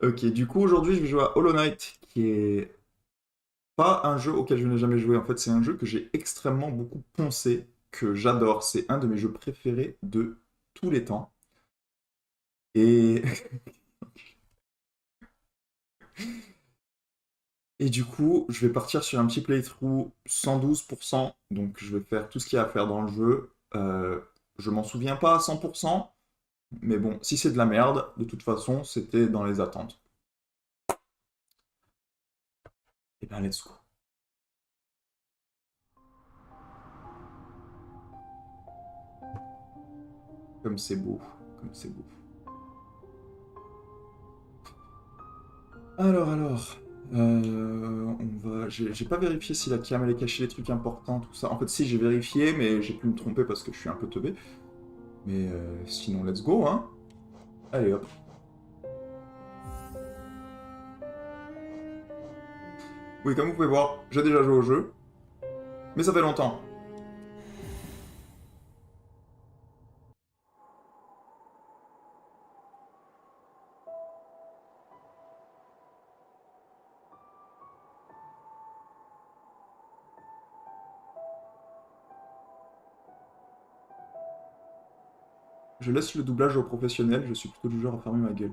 Ok, du coup, aujourd'hui, je vais jouer à Hollow Knight, qui est pas un jeu auquel je n'ai jamais joué. En fait, c'est un jeu que j'ai extrêmement beaucoup poncé, que j'adore. C'est un de mes jeux préférés de tous les temps. Et, et du coup, je vais partir sur un petit playthrough 112%. Donc, je vais faire tout ce qu'il y a à faire dans le jeu. Je m'en souviens pas à 100%, mais bon, si c'est de la merde, de toute façon, c'était dans les attentes. Et ben, let's go. Comme c'est beau, comme c'est beau. Alors, on va. J'ai pas vérifié si la cam allait cacher les trucs importants, tout ça. En fait, si j'ai vérifié, mais j'ai pu me tromper parce que je suis un peu teubé. Mais sinon, let's go, hein. Allez hop. Oui, comme vous pouvez voir, j'ai déjà joué au jeu, mais ça fait longtemps. Je laisse le doublage aux professionnels, je suis plutôt du genre à fermer ma gueule.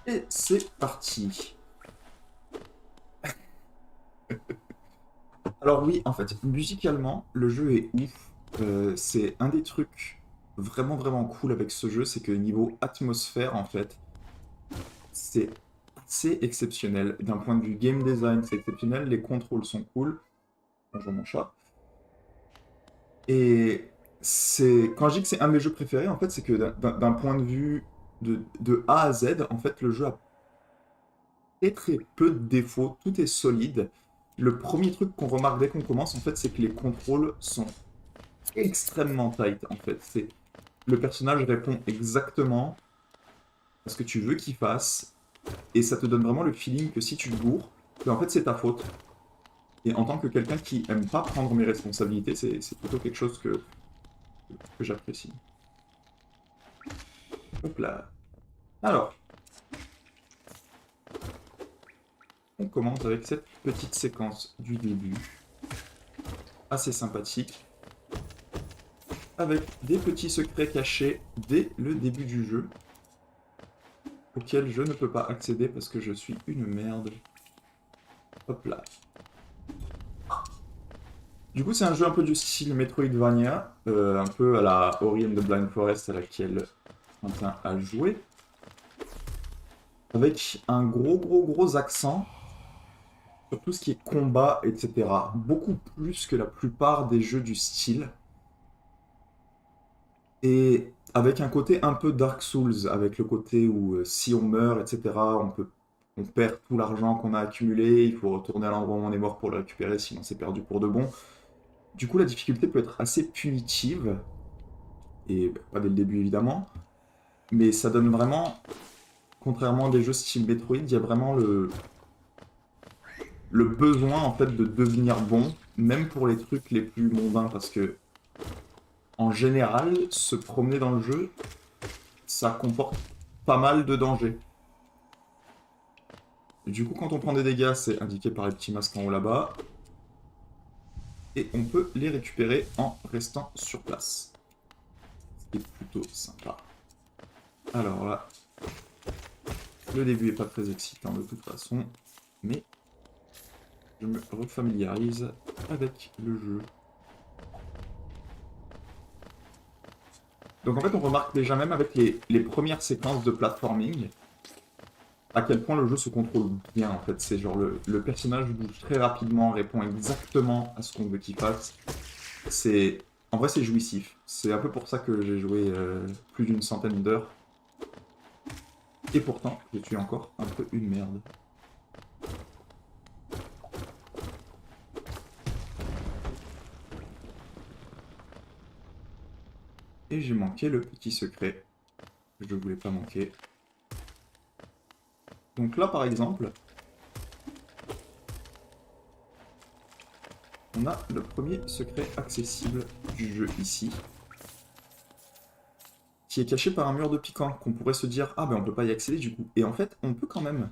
Et c'est parti. Alors oui, en fait, musicalement, le jeu est ouf. C'est un des trucs vraiment vraiment cool avec ce jeu, c'est que niveau atmosphère, en fait, c'est assez exceptionnel. D'un point de vue game design, c'est exceptionnel. Les contrôles sont cool. Bonjour mon chat. Et c'est quand je dis que c'est un de mes jeux préférés, en fait, c'est que d'un point de vue de A à Z, en fait, le jeu a très très peu de défauts. Tout est solide. Le premier truc qu'on remarque dès qu'on commence, en fait, c'est que les contrôles sont extrêmement tight. En fait, c'est le personnage répond exactement à ce que tu veux qu'il fasse, et ça te donne vraiment le feeling que si tu te bourres, que en fait c'est ta faute. Et en tant que quelqu'un qui aime pas prendre mes responsabilités, c'est plutôt quelque chose que j'apprécie. Hop là. Alors, on commence avec cette petite séquence du début, assez sympathique, avec des petits secrets cachés dès le début du jeu, auxquels je ne peux pas accéder parce que je suis une merde. Hop là. Du coup, c'est un jeu un peu du style Metroidvania, un peu à la Ori and the Blind Forest à laquelle Quentin a joué, avec un gros accent sur tout ce qui est combat, etc. Beaucoup plus que la plupart des jeux du style, et avec un côté un peu Dark Souls, avec le côté où si on meurt, etc., on perd tout l'argent qu'on a accumulé, il faut retourner à l'endroit où on est mort pour le récupérer, sinon c'est perdu pour de bon. Du coup, la difficulté peut être assez punitive. et bah, pas dès le début évidemment, mais ça donne vraiment, contrairement à des jeux style Metroid, il y a vraiment le besoin en fait de devenir bon, même pour les trucs les plus mondains, parce que en général, se promener dans le jeu, ça comporte pas mal de dangers. Du coup, quand on prend des dégâts, c'est indiqué par les petits masques en haut là-bas. Et on peut les récupérer en restant sur place. Ce qui est plutôt sympa. Alors là, le début est pas très excitant de toute façon, mais je me refamiliarise avec le jeu. Donc en fait, on remarque déjà même avec les premières séquences de platforming, à quel point le jeu se contrôle bien en fait. C'est genre le personnage bouge très rapidement, répond exactement à ce qu'on veut qu'il fasse. En vrai, c'est jouissif. C'est un peu pour ça que j'ai joué plus d'une centaine d'heures. Et pourtant, je suis encore un peu une merde. Et j'ai manqué le petit secret que je voulais pas manquer. Donc là, par exemple, on a le premier secret accessible du jeu ici, qui est caché par un mur de piquant, qu'on pourrait se dire « Ah ben on peut pas y accéder du coup ». Et en fait, on peut quand même,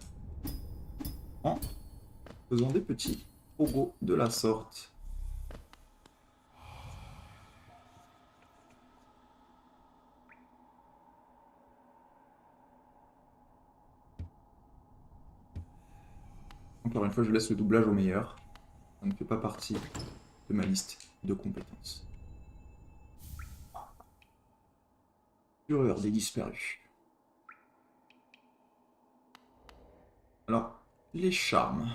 en faisant des petits pogos de la sorte. Encore une fois, je laisse le doublage au meilleur. Ça ne fait pas partie de ma liste de compétences. Fureur des disparus. Alors, les charmes.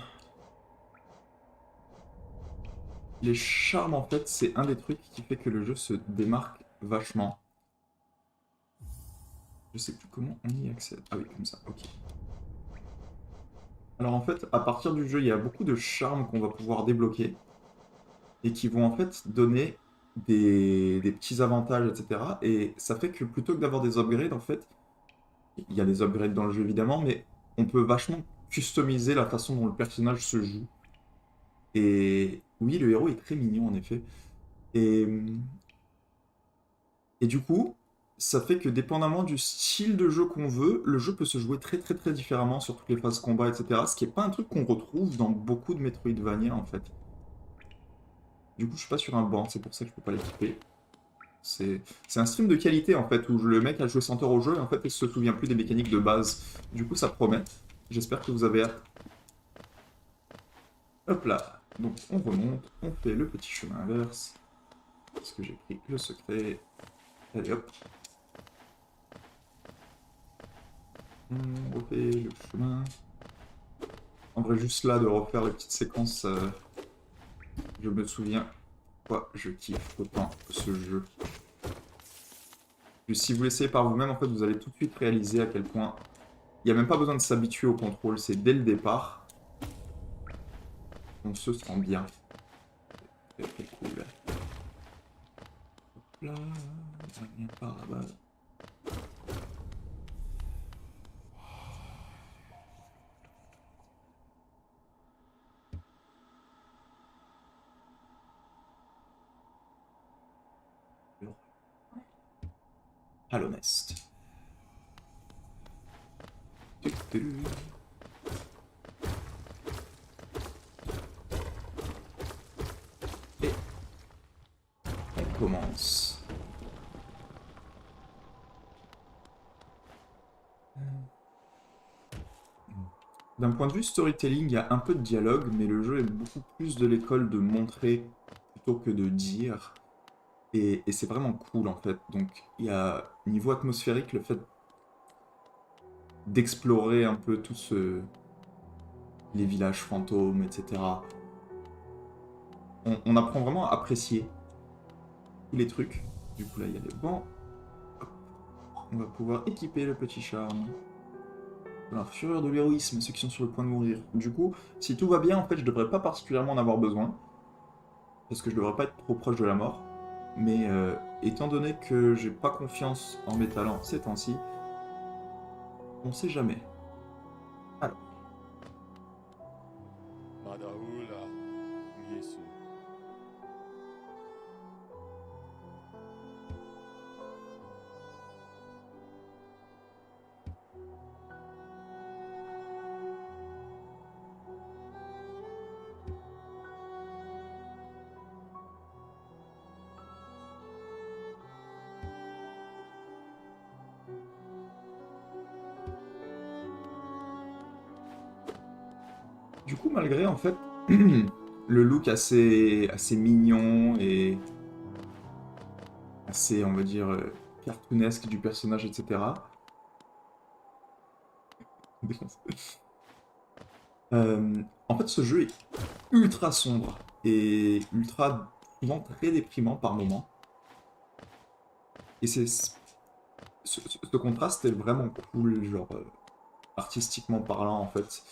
Les charmes, en fait, c'est un des trucs qui fait que le jeu se démarque vachement. Je sais plus comment on y accède. Ah oui, comme ça, ok. Alors en fait, à partir du jeu, il y a beaucoup de charmes qu'on va pouvoir débloquer et qui vont en fait donner des petits avantages, etc. Et ça fait que plutôt que d'avoir des upgrades, en fait, il y a des upgrades dans le jeu évidemment, mais on peut vachement customiser la façon dont le personnage se joue. Et oui, le héros est très mignon en effet. Et, et du coup, ça fait que dépendamment du style de jeu qu'on veut, le jeu peut se jouer très très très différemment sur toutes les phases combat, etc. Ce qui n'est pas un truc qu'on retrouve dans beaucoup de Metroidvania en fait. Du coup, je suis pas sur un banc, c'est pour ça que je peux pas l'équiper. C'est un stream de qualité en fait, où le mec a joué 100 heures au jeu et en fait il se souvient plus des mécaniques de base. Du coup, ça promet. J'espère que vous avez hâte. Hop là. Donc on remonte, on fait le petit chemin inverse. Parce que j'ai pris le secret. Allez hop. On refait le chemin. En vrai, juste là, de refaire les petites séquences, je me souviens pourquoi je kiffe autant ce jeu. Puis si vous l'essayez par vous-même, en fait, vous allez tout de suite réaliser à quel point il n'y a même pas besoin de s'habituer au contrôle, c'est dès le départ. On se sent bien. C'est très cool. Hop là, ça vient par là-bas. Halo Nest. Et on commence. D'un point de vue storytelling, il y a un peu de dialogue, mais le jeu est beaucoup plus de l'école de montrer plutôt que de dire. Et c'est vraiment cool en fait. Donc il y a niveau atmosphérique le fait d'explorer un peu les villages fantômes, etc. On apprend vraiment à apprécier tous les trucs. Du coup là il y a les bancs. On va pouvoir équiper le petit charme. Alors, fureur de l'héroïsme, ceux qui sont sur le point de mourir. Du coup, si tout va bien, en fait, je devrais pas particulièrement en avoir besoin. Parce que je devrais pas être trop proche de la mort. Mais étant donné que j'ai pas confiance en mes talents ces temps-ci, on sait jamais. Alors, まだウーライエス du coup, malgré en fait le look assez mignon et assez, on va dire, cartoonesque du personnage, etc. En fait, ce jeu est ultra sombre et ultra souvent très déprimant par moments. Et ce contraste est vraiment cool, genre artistiquement parlant en fait.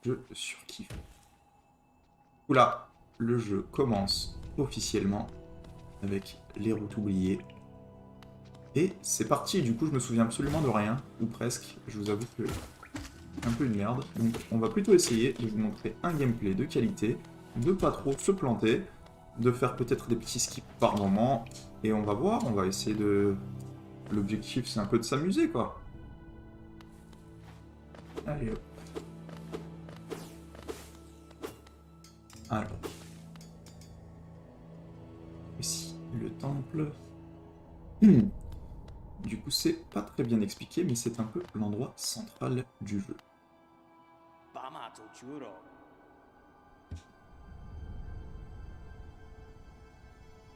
Je surkiffe. Oula, le jeu commence officiellement avec les routes oubliées. Et c'est parti, du coup je me souviens absolument de rien, ou presque, je vous avoue que un peu une merde. Donc on va plutôt essayer de vous montrer un gameplay de qualité, de pas trop se planter, de faire peut-être des petits skips par moment, et on va voir, on va essayer de... L'objectif c'est un peu de s'amuser quoi. Allez hop. Alors. Ici, le temple. Du coup, c'est pas très bien expliqué, mais c'est un peu l'endroit central du jeu.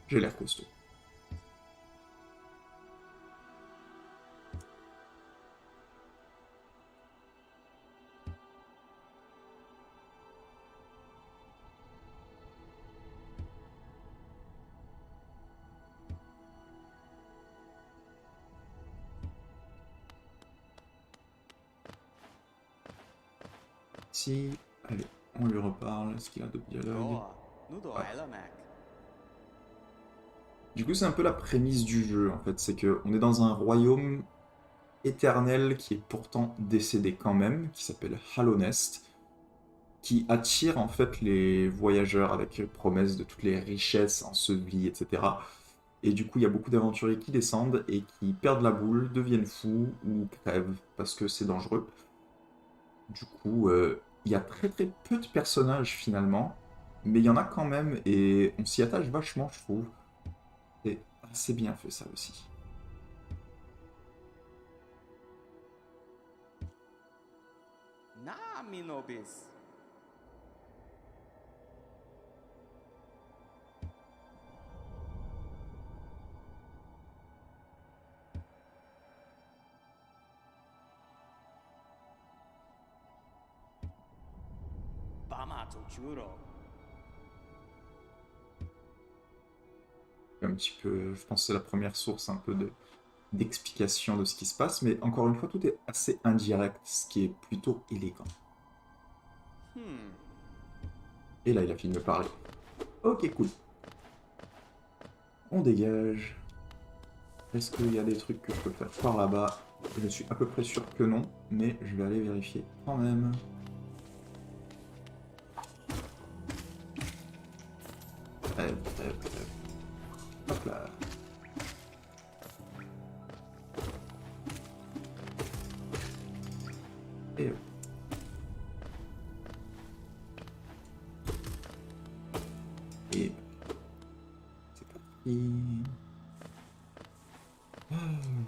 J'ai l'air costaud. Si, allez, on lui reparle, est-ce qu'il a d'autres dialogues? Ouais. Du coup, c'est un peu la prémisse du jeu, en fait, c'est qu'on est dans un royaume éternel qui est pourtant décédé quand même, qui s'appelle Hallownest, qui attire en fait les voyageurs avec promesse de toutes les richesses ensevelies, etc. Et du coup, il y a beaucoup d'aventuriers qui descendent et qui perdent la boule, deviennent fous ou crèvent parce que c'est dangereux. Du coup, il y a très très peu de personnages finalement, mais il y en a quand même et on s'y attache vachement, je trouve. C'est assez bien fait ça aussi. Naminobis. Bamato Churo. Un petit peu, je pense que c'est la première source un peu d'explication de ce qui se passe, mais encore une fois, tout est assez indirect, ce qui est plutôt élégant. Et là, il a fini de me parler. Ok, cool. On dégage. Est-ce qu'il y a des trucs que je peux faire par là-bas? Je suis à peu près sûr que non, mais je vais aller vérifier quand même. Hop là. Et hop. Et c'est parti.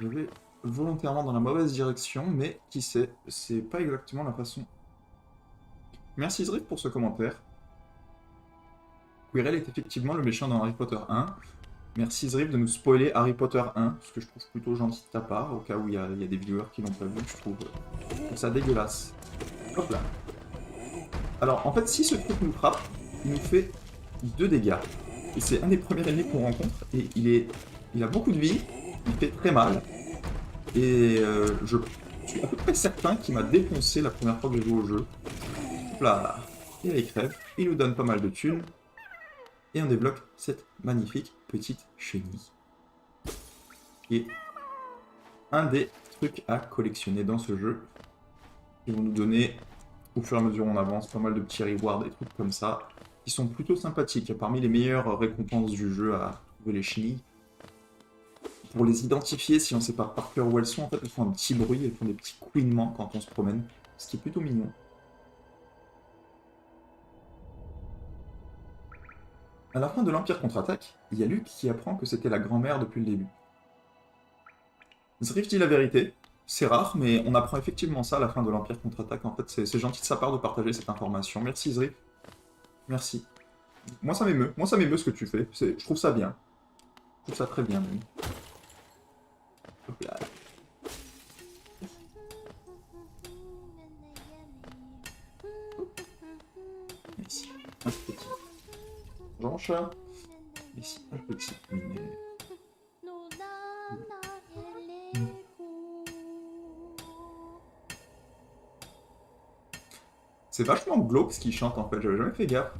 Je vais volontairement dans la mauvaise direction, mais qui sait, c'est pas exactement la façon. Merci Zriff pour ce commentaire. Quirrell est effectivement le méchant dans Harry Potter 1. Merci Zriff de nous spoiler Harry Potter 1, ce que je trouve plutôt gentil de ta part, au cas où il y a des viewers qui l'ont pas vu, je trouve ça dégueulasse. Hop là. Alors en fait, si ce truc nous frappe, il nous fait 2 dégâts. Et c'est un des premiers ennemis qu'on rencontre, et il a beaucoup de vie, il fait très mal. Et je suis à peu près certain qu'il m'a défoncé la première fois que j'ai joué au jeu. Hop là. Et il crève, il nous donne pas mal de thunes. Et on débloque cette magnifique petite chenille. Qui est un des trucs à collectionner dans ce jeu. Ils vont nous donner, au fur et à mesure où on avance, pas mal de petits rewards, des trucs comme ça, qui sont plutôt sympathiques. Parmi les meilleures récompenses du jeu à trouver les chenilles. Pour les identifier, si on ne sait pas par cœur où elles sont, en fait, elles font un petit bruit, elles font des petits couinements quand on se promène, ce qui est plutôt mignon. À la fin de l'Empire contre-attaque, il y a Luke qui apprend que c'était la grand-mère depuis le début. Zriff dit la vérité, c'est rare, mais on apprend effectivement ça à la fin de l'Empire contre-attaque. En fait, c'est gentil de sa part de partager cette information. Merci Zriff. Merci. Moi ça m'émeut ce que tu fais, je trouve ça bien. Je trouve ça très bien même. Hop là. Ici, un petit. Blanche. Ici, un petit. C'est vachement glauque ce qu'il chante en fait, j'avais jamais fait gaffe.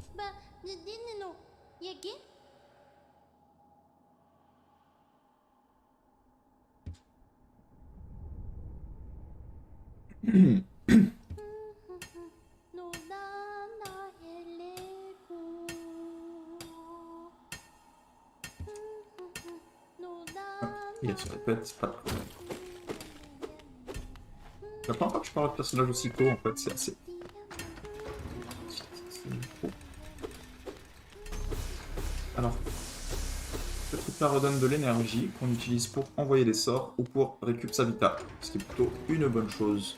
Et elle se répète, c'est pas de problème. C'est la première fois que je parle de personnage aussi tôt en fait, c'est assez... Alors, ce truc-là redonne de l'énergie qu'on utilise pour envoyer des sorts ou pour récupérer sa vita, ce qui est plutôt une bonne chose.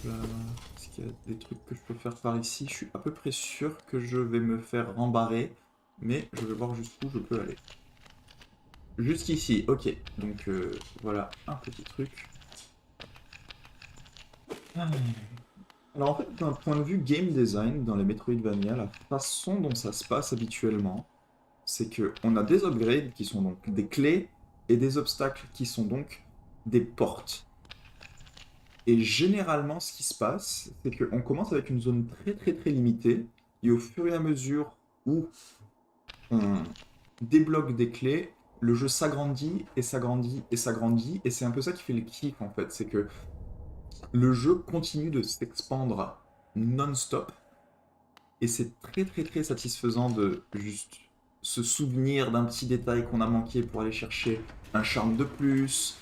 Est-ce qu'il y a des trucs que je peux faire par ici? Je suis à peu près sûr que je vais me faire rembarrer, mais je vais voir jusqu'où je peux aller. Jusqu'ici, ok. Donc voilà un petit truc. Alors en fait, d'un point de vue game design, dans les Metroidvania, la façon dont ça se passe habituellement, c'est qu'on a des upgrades qui sont donc des clés et des obstacles qui sont donc des portes. Et généralement, ce qui se passe, c'est qu'on commence avec une zone très limitée, et au fur et à mesure où on débloque des clés, le jeu s'agrandit et s'agrandit et s'agrandit, et c'est un peu ça qui fait le kiff en fait, c'est que le jeu continue de s'expandre non-stop, et c'est très satisfaisant de juste se souvenir d'un petit détail qu'on a manqué pour aller chercher un charme de plus,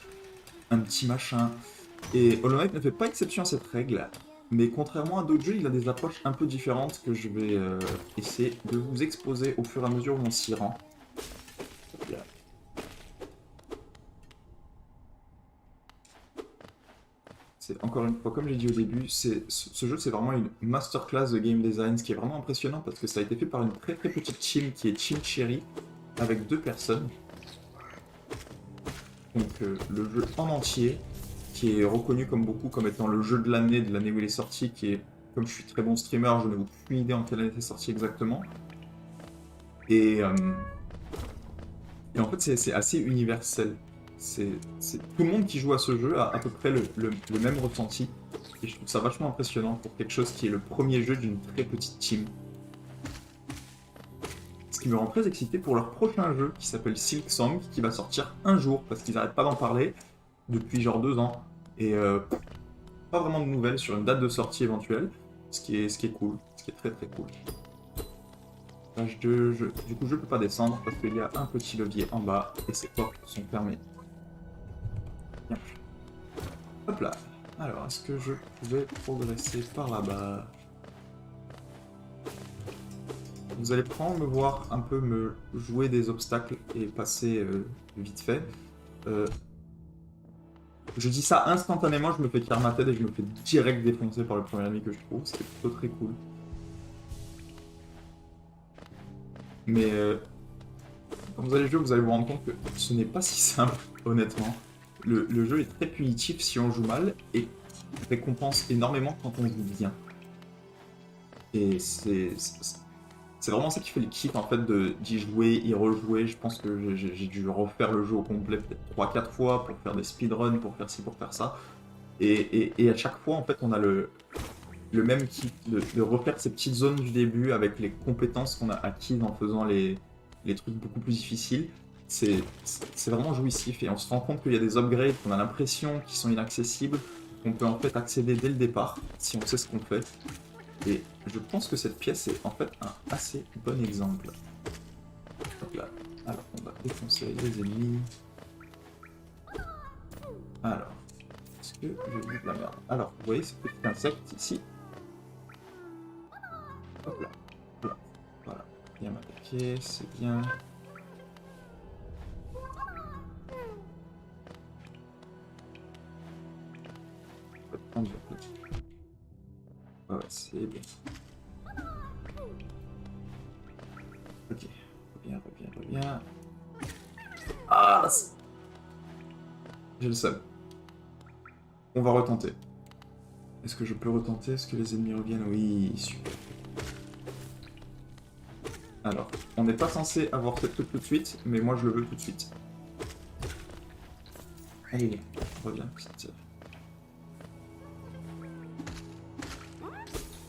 un petit machin. Et Hollow Knight ne fait pas exception à cette règle, mais contrairement à d'autres jeux, il a des approches un peu différentes que je vais essayer de vous exposer au fur et à mesure où on s'y rend. C'est encore une fois, comme j'ai dit au début, ce jeu c'est vraiment une masterclass de game design, ce qui est vraiment impressionnant parce que ça a été fait par une très petite team qui est Team Cherry, avec 2 personnes. Donc le jeu en entier, qui est reconnu comme beaucoup comme étant le jeu de l'année où il est sorti, qui est, comme je suis très bon streamer, je n'ai aucune idée en quelle année c'est sorti exactement. Et en fait c'est assez universel. Tout le monde qui joue à ce jeu a à peu près le même ressenti. Et je trouve ça vachement impressionnant pour quelque chose qui est le premier jeu d'une très petite team. Ce qui me rend très excité pour leur prochain jeu qui s'appelle Silk Song, qui va sortir un jour, parce qu'ils n'arrêtent pas d'en parler depuis genre 2 ans. Et pas vraiment de nouvelles sur une date de sortie éventuelle, ce qui est cool, ce qui est très cool. Page 2, du coup je peux pas descendre parce qu'il y a un petit levier en bas et ces portes sont fermées. Bien. Hop là. Alors, est-ce que je pouvais progresser par là-bas? Vous allez prendre me voir un peu me jouer des obstacles et passer vite fait. Je dis ça instantanément, je me fais tirer ma tête et je me fais direct défoncer par le premier ami que je trouve, c'est plutôt très cool. Mais quand vous allez jouer, vous allez vous rendre compte que ce n'est pas si simple, honnêtement. Le jeu est très punitif si on joue mal et récompense énormément quand on joue bien. Et c'est vraiment ça qui fait le kiff en fait d'y jouer, y rejouer. Je pense que j'ai dû refaire le jeu au complet peut-être 3-4 fois pour faire des speedruns, pour faire ci, pour faire ça. Et à chaque fois en fait on a le même kit, de refaire ces petites zones du début avec les compétences qu'on a acquises en faisant les trucs beaucoup plus difficiles. C'est vraiment jouissif et on se rend compte qu'il y a des upgrades qu'on a l'impression qui sont inaccessibles, qu'on peut en fait accéder dès le départ si on sait ce qu'on fait. Et je pense que cette pièce est en fait un assez bon exemple. Hop là. Alors on va défoncer les ennemis. Alors, est-ce que j'ai vu de la merde? Alors, vous voyez ce petit insecte ici? Hop là. Voilà. Voilà. Bien m'attaquer, c'est bien. Ouais, c'est bien. Ok. Reviens. Ah, j'ai le seum. On va retenter. Est-ce que je peux retenter? Est-ce que les ennemis reviennent? Oui, super. Alors, on n'est pas censé avoir cette truc tout de suite, mais moi je le veux tout de suite. Allez, reviens, petite.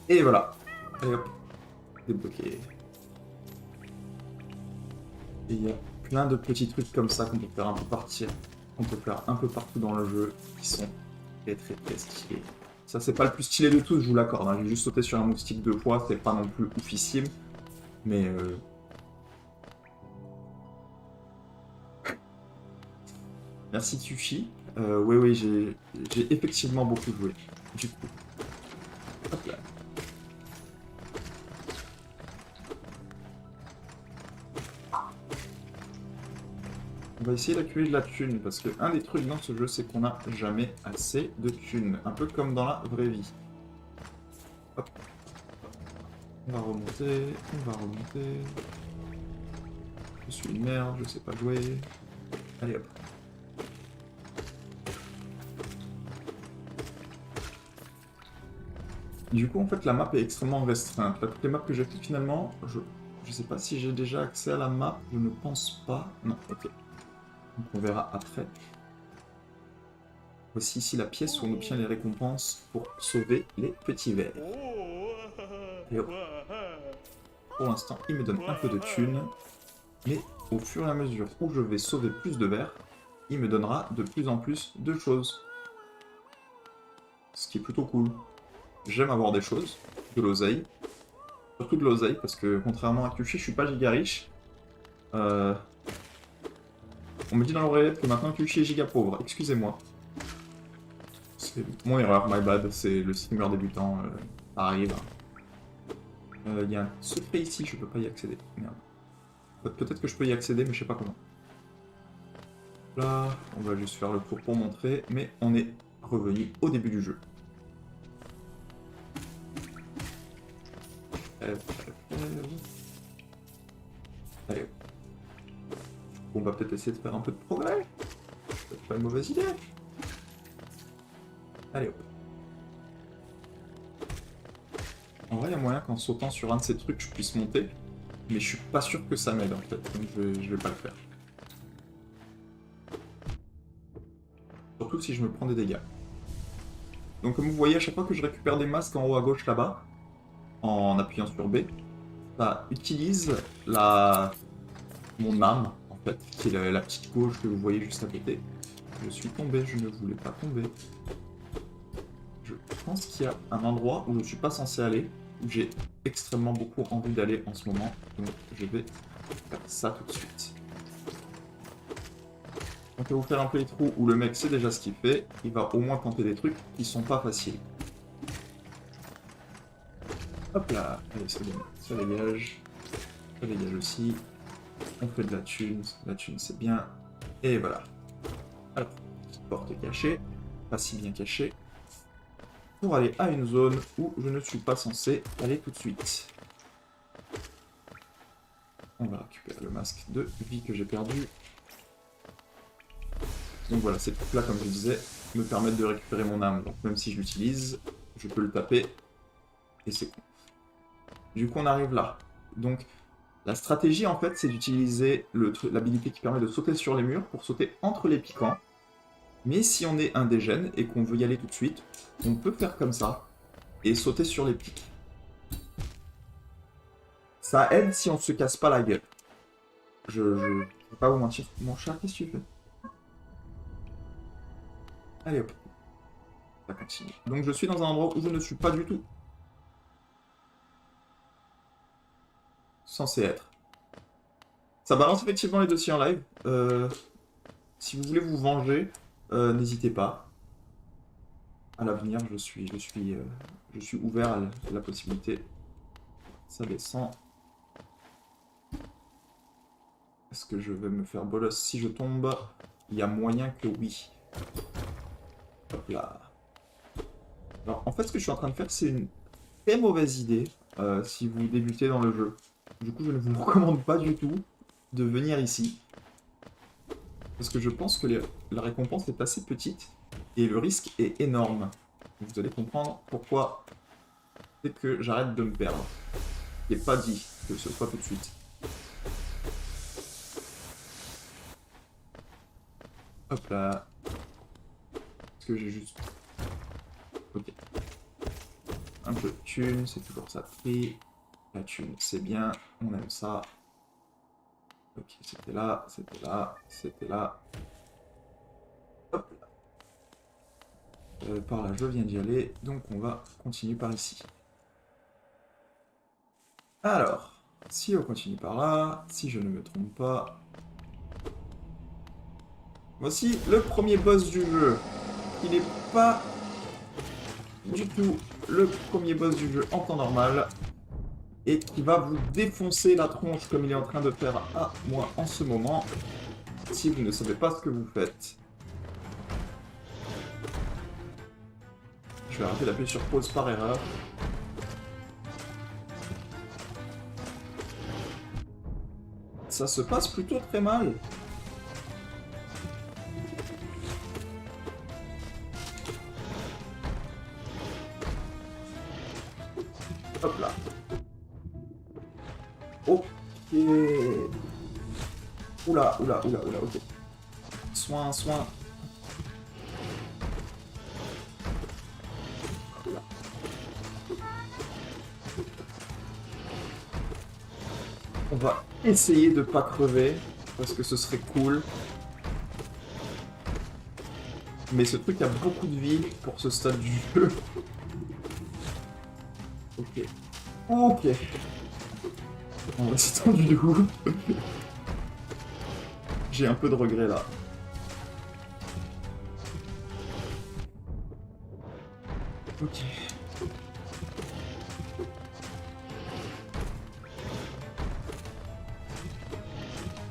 Et voilà. Allez hop. Débloqué. Et il y a plein de petits trucs comme ça qu'on peut faire un peu partir. On peut faire un peu partout dans le jeu, qui sont très stylés. Ça c'est pas le plus stylé de tous, je vous l'accorde. Hein. J'ai juste sauté sur un moustique 2 fois, c'est pas non plus oufissime. Mais merci Tushi. Oui, j'ai effectivement beaucoup joué. Du coup. Hop là. On va essayer d'accumuler de la thune, parce que un des trucs dans ce jeu, c'est qu'on n'a jamais assez de thune. Un peu comme dans la vraie vie. Hop. On va remonter. Je suis une merde, je sais pas jouer. Allez hop. Du coup, en fait, la map est extrêmement restreinte. Là, toutes les maps que j'ai fait, finalement, je sais pas si j'ai déjà accès à la map, je ne pense pas. Non, ok. Donc on verra après. Voici ici la pièce où on obtient les récompenses pour sauver les petits vers. Et hop. Pour l'instant, il me donne un peu de thunes. Mais au fur et à mesure où je vais sauver plus de vers, il me donnera de plus en plus de choses. Ce qui est plutôt cool. J'aime avoir des choses, de l'oseille. Surtout de l'oseille, parce que contrairement à Kyushi, je suis pas giga riche. On me dit dans l'oreillette que maintenant Kyushi est giga pauvre. Excusez-moi. C'est mon erreur, my bad. C'est le streamer débutant. Ça arrive. Il y a un secret ici, je peux pas y accéder. Merde. Peut-être que je peux y accéder, mais je sais pas comment. Là, on va juste faire le tour pour montrer, mais on est revenu au début du jeu. Allez. On va peut-être essayer de faire un peu de progrès. C'est pas une mauvaise idée. Allez hop. En vrai, il y a moyen qu'en sautant sur un de ces trucs, je puisse monter. Mais je suis pas sûr que ça m'aide en fait, donc je vais pas le faire. Surtout si je me prends des dégâts. Donc comme vous voyez, à chaque fois que je récupère des masques en haut à gauche là-bas, en appuyant sur B, ça utilise mon âme, en fait, qui est la petite gauche que vous voyez juste à côté. Je suis tombé, je ne voulais pas tomber. Je pense qu'il y a un endroit où je ne suis pas censé aller, où j'ai extrêmement beaucoup envie d'aller en ce moment, donc je vais faire ça tout de suite. Donc je vais vous faire un playthrough où le mec sait déjà ce qu'il fait, il va au moins tenter des trucs qui sont pas faciles. Hop là, allez ça dégage, ça dégage aussi, on fait de la thune c'est bien, et voilà. Alors, petite porte cachée, pas si bien cachée, pour aller à une zone où je ne suis pas censé aller tout de suite. On va récupérer le masque de vie que j'ai perdu. Donc voilà, ces trucs là, comme je disais, me permettent de récupérer mon âme. Donc même si je l'utilise, je peux le taper, et c'est con. Du coup, on arrive là. Donc, la stratégie, en fait, c'est d'utiliser l'habilité qui permet de sauter sur les murs pour sauter entre les piquants. Mais si on est indigène et qu'on veut y aller tout de suite, on peut faire comme ça. et sauter sur les pics. Ça aide si on se casse pas la gueule. Je vais pas vous mentir. Mon chat, qu'est-ce que tu fais? Allez hop. Ça continue. Donc je suis dans un endroit où je ne suis pas du tout censé être. Ça balance effectivement les dossiers en live. Si vous voulez vous venger, n'hésitez pas. À l'avenir, je suis ouvert à la possibilité. Ça descend. Est-ce que je vais me faire bolos si je tombe? Il y a moyen que oui. Hop là. Alors, en fait, ce que je suis en train de faire, c'est une très mauvaise idée si vous débutez dans le jeu. Du coup, je ne vous recommande pas du tout de venir ici. Parce que je pense que la récompense est assez petite et le risque est énorme. Vous allez comprendre pourquoi c'est que j'arrête de me perdre. Il n'est pas dit que ce soit tout de suite. Hop là. Est-ce que j'ai juste... Ok. Un peu de thune, c'est toujours ça de prix. La thune, c'est bien, on aime ça. Ok, c'était là, c'était là, c'était là. Hop là. Par là, je viens d'y aller, donc on va continuer par ici. Alors, si on continue par là, si je ne me trompe pas... Voici le premier boss du jeu. Il n'est pas du tout le premier boss du jeu en temps normal. Et qui va vous défoncer la tronche comme il est en train de faire à moi en ce moment. Si vous ne savez pas ce que vous faites. Je vais arrêter d'appuyer sur pause par erreur. Ça se passe plutôt très mal. Hop là. Ok. Oula, oula, oula, oula, ok. Soin, soin. Oula. On va essayer de pas crever, parce que ce serait cool. Mais ce truc a beaucoup de vie pour ce stade du jeu. Ok. Ok. On va s'étendre du coup. J'ai un peu de regret là. Ok.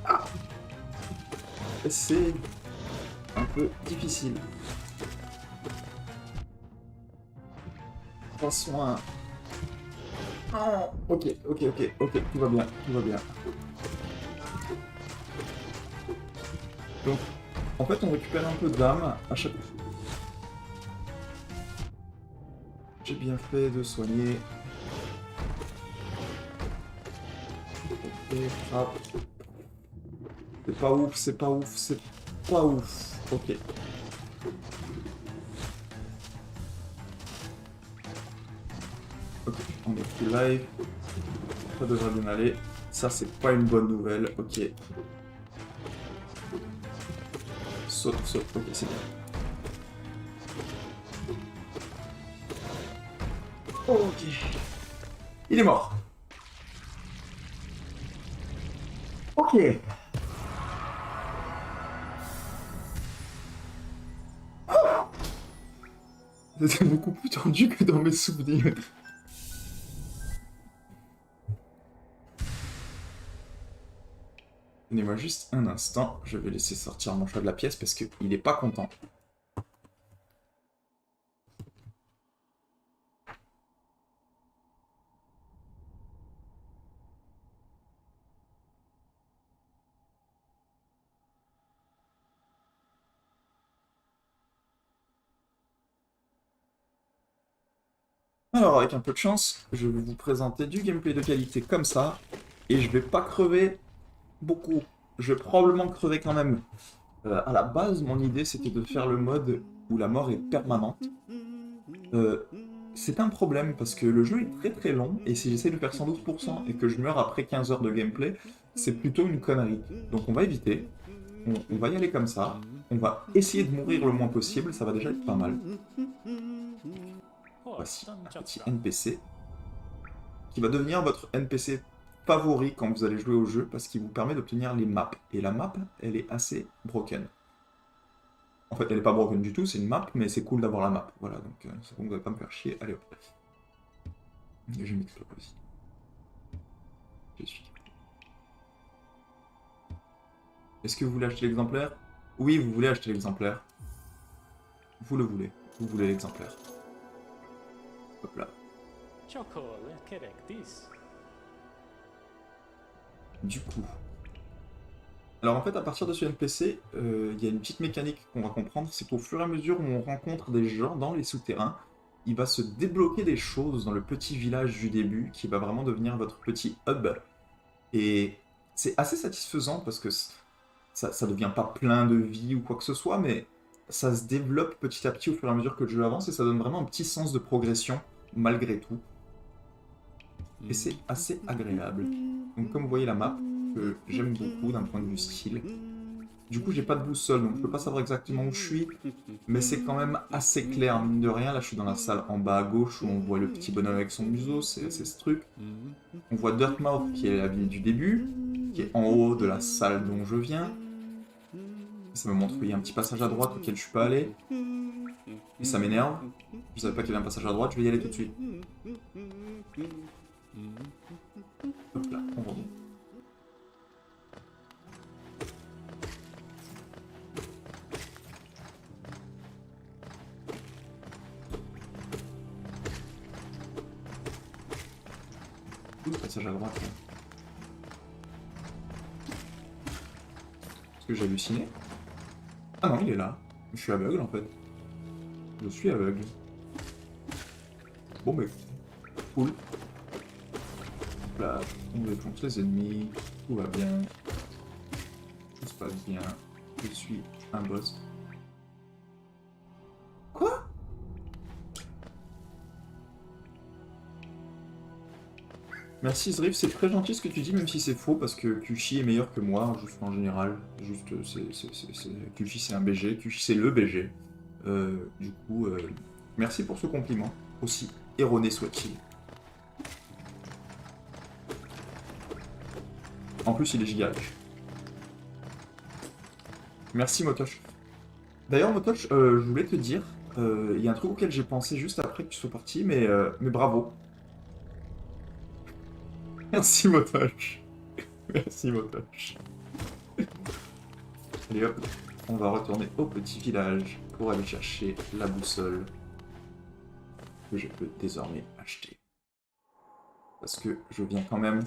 Ah, c'est un peu difficile. Prends soin. Oh, ok, ok, ok, ok, tout va bien, tout va bien. Donc, en fait, on récupère un peu d'âme à chaque fois. J'ai bien fait de soigner. Ok, frappe. C'est pas ouf, c'est pas ouf, c'est pas ouf. Ok. Ok, on est plus live. Ça devrait bien aller. Ça, c'est pas une bonne nouvelle. Ok. Saute, saute. Ok, c'est bien. Ok. Il est mort. Ok. C'était beaucoup plus tendu que dans mes souvenirs. Donnez-moi juste un instant, je vais laisser sortir mon chat de la pièce parce qu'il n'est pas content. Alors, avec un peu de chance, je vais vous présenter du gameplay de qualité comme ça, et je vais pas crever beaucoup. Je vais probablement crever quand même. À la base, mon idée, c'était de faire le mode où la mort est permanente. c'est un problème parce que le jeu est très très long et si j'essaie de faire 112% et que je meurs après 15 heures de gameplay, c'est plutôt une connerie. Donc on va éviter, on va y aller comme ça, on va essayer de mourir le moins possible, ça va déjà être pas mal. Voici un petit NPC qui va devenir votre NPC favori quand vous allez jouer au jeu parce qu'il vous permet d'obtenir les maps. Et la map, elle est assez broken. En fait, elle n'est pas broken du tout, c'est une map, mais c'est cool d'avoir la map. Voilà, donc c'est bon, vous n'allez pas me faire chier. Allez hop. Je m'explose aussi. Je suis. Est-ce que vous voulez acheter l'exemplaire? Oui, vous voulez acheter l'exemplaire. Vous le voulez. Vous voulez l'exemplaire. Hop là. Du coup. Alors en fait, à partir de ce NPC, il y a une petite mécanique qu'on va comprendre, c'est qu'au fur et à mesure où on rencontre des gens dans les souterrains, il va se débloquer des choses dans le petit village du début, qui va vraiment devenir votre petit hub. Et c'est assez satisfaisant parce que ça devient pas plein de vie ou quoi que ce soit, mais ça se développe petit à petit au fur et à mesure que le jeu avance et ça donne vraiment un petit sens de progression malgré tout. Et c'est assez agréable. Donc comme vous voyez la map, que j'aime beaucoup d'un point de vue style. Du coup j'ai pas de boussole, donc je peux pas savoir exactement où je suis, mais c'est quand même assez clair, mine de rien. Là je suis dans la salle en bas à gauche où on voit le petit bonhomme avec son museau, c'est ce truc. On voit Dirtmouth qui est la ville du début, qui est en haut de la salle dont je viens. Ça me montre qu'il y a un petit passage à droite auquel je suis pas allé. Et ça m'énerve. Je savais pas qu'il y avait un passage à droite, je vais y aller tout de suite. Hop là, on remonte. Où le passage à droite là? Est-ce que j'ai halluciné? Ah non, il est là. Je suis aveugle en fait. Je suis aveugle. Bon bah cool. Là, on défonce les ennemis. Tout va bien. Tout se passe bien. Je suis un boss. Quoi? Merci Zriff, c'est très gentil ce que tu dis, même si c'est faux, parce que Kushi est meilleur que moi, juste en général. Juste, Kushi c'est un BG, Kushi c'est le BG. Du coup, merci pour ce compliment, aussi erroné soit-il. En plus, il est giga. Merci Motosh. D'ailleurs, Motosh, je voulais te dire, il y a un truc auquel j'ai pensé juste après que tu sois parti, mais bravo. Merci Motosh. Merci Motosh. Allez hop, on va retourner au petit village pour aller chercher la boussole que je peux désormais acheter. Parce que je viens quand même